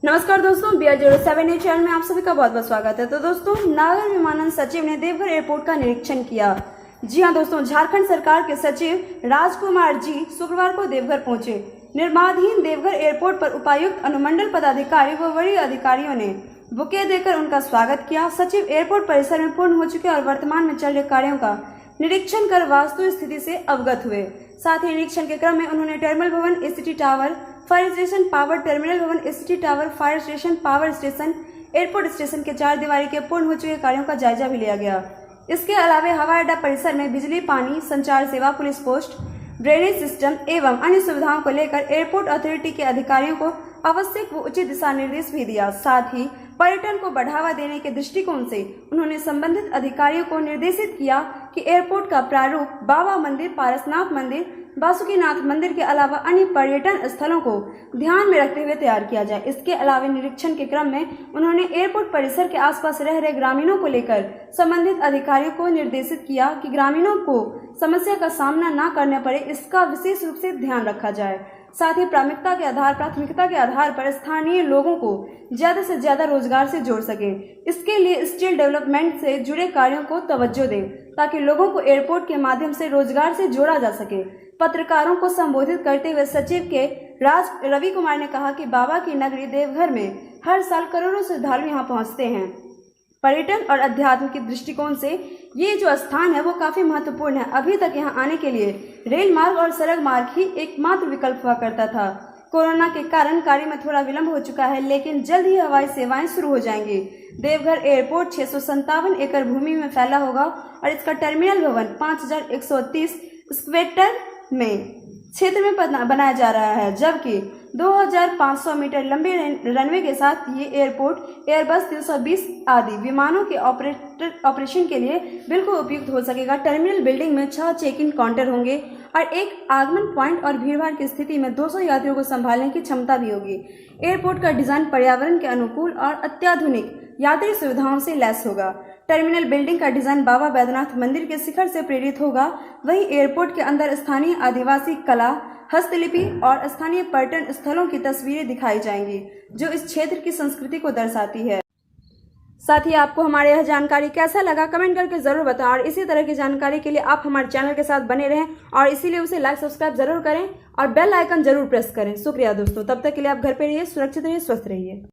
नमस्कार दोस्तों, BR07 channel में आप सभी का बहुत बहुत स्वागत है। तो दोस्तों, नागर विमानन सचिव ने देवघर एयरपोर्ट का निरीक्षण किया। जी हां दोस्तों, झारखंड सरकार के सचिव राजकुमार जी शुक्रवार को देवघर पहुंचे। निर्माणाधीन देवघर एयरपोर्ट पर उपायुक्त, अनुमंडल पदाधिकारी व वरीय अधिकारियों ने बुके देकर उनका स्वागत किया। सचिव एयरपोर्ट परिसर में पूर्ण हो चुके और वर्तमान में चल रहे कार्यों का निरीक्षण कर वास्तु स्थिति से अवगत हुए। साथ ही निरीक्षण के क्रम में उन्होंने टर्मिनल भवन, ACT tower, fire station, power terminal भवन, ACT tower, fire station, power station, airport station के 4 दीवारी के पूर्ण हो चुके कार्यों का जायजा भी लिया गया। इसके अलावा हवाई अड्डा परिसर में बिजली, पानी, संचार सेवा, पुलिस पोस्ट, ड्रेनेज सिस्टम एवं अन्य सुविधाओं को लेकर एयरपोर्ट अथॉरिटी के अधिकारियों को आवश्यक व उचित दिशा निर्देश भी दिया। साथ ही पर्यटन को बढ़ावा देने के दृष्टिकोण से उन्होंने संबंधित अधिकारियों को निर्देशित किया कि एयरपोर्ट का प्रारूप बाबा मंदिर, पारसनाथ मंदिर, बासुकीनाथ मंदिर के अलावा अन्य पर्यटन स्थलों को ध्यान में रखते हुए तैयार किया जाए। इसके अलावा निरीक्षण के क्रम में उन्होंने एयरपोर्ट परिसर के आसपास रह रहे ग्रामीणों को लेकर संबंधित अधिकारियों को निर्देशित किया कि ग्रामीणों को समस्या का सामना न करना पड़े, इसका विशेष रूप से ध्यान रखा जाए। साथ ही प्राथमिकता के आधार पर स्थानीय लोगों को ज्यादा से ज्यादा रोजगार से जोड़ सके। इसके लिए स्किल डेवलपमेंट से जुड़े कार्यों को तवज्जो दें ताकि लोगों को एयरपोर्ट के माध्यम से रोजगार से जोड़ा जा सके। पत्रकारों को संबोधित करते हुए सचिव के रवि कुमार ने कहा कि बाबा की नगरी देवघर में हर साल करोड़ों श्रद्धालु यहाँ पहुँचते हैं। पर्यटन और अध्यात्म के दृष्टिकोण से ये जो स्थान है वो काफी महत्वपूर्ण है। अभी तक यहाँ आने के लिए रेल मार्ग और सड़क मार्ग ही एकमात्र विकल्प हुआ करता था। कोरोना के कारण कार्य में थोड़ा विलंब हो चुका है, लेकिन जल्द ही हवाई सेवाएं शुरू हो जाएंगी। देवघर एयरपोर्ट 657 एकड़ भूमि में फैला होगा और इसका टर्मिनल भवन 5130 स्क्वेटर में क्षेत्र में बनाया जा रहा है, जबकि 2500 मीटर लंबे रनवे के साथ ये एयरपोर्ट एयरबस 320 आदि विमानों के ऑपरेशन के लिए बिल्कुल उपयुक्त हो सकेगा। टर्मिनल बिल्डिंग में 6 चेक इन काउंटर होंगे और एक आगमन पॉइंट और भीड़भाड़ की स्थिति में 200 यात्रियों को संभालने की क्षमता भी होगी। एयरपोर्ट का डिजाइन पर्यावरण के अनुकूल और अत्याधुनिक यात्री सुविधाओं से लैस होगा। टर्मिनल बिल्डिंग का डिजाइन बाबा बैद्यनाथ मंदिर के शिखर से प्रेरित होगा। वहीं एयरपोर्ट के अंदर स्थानीय आदिवासी कला, हस्तलिपि और स्थानीय पर्यटन स्थलों की तस्वीरें दिखाई जाएंगी, जो इस क्षेत्र की संस्कृति को दर्शाती है। साथ ही आपको हमारे यह जानकारी कैसा लगा कमेंट करके जरूर बताएं और इसी तरह की जानकारी के लिए आप हमारे चैनल के साथ बने रहें और इसीलिए उसे लाइक सब्सक्राइब जरूर करें और बेल आइकन जरूर प्रेस करें। शुक्रिया दोस्तों, तब तक के लिए आप घर पे रहिए, सुरक्षित रहिए, स्वस्थ रहिए।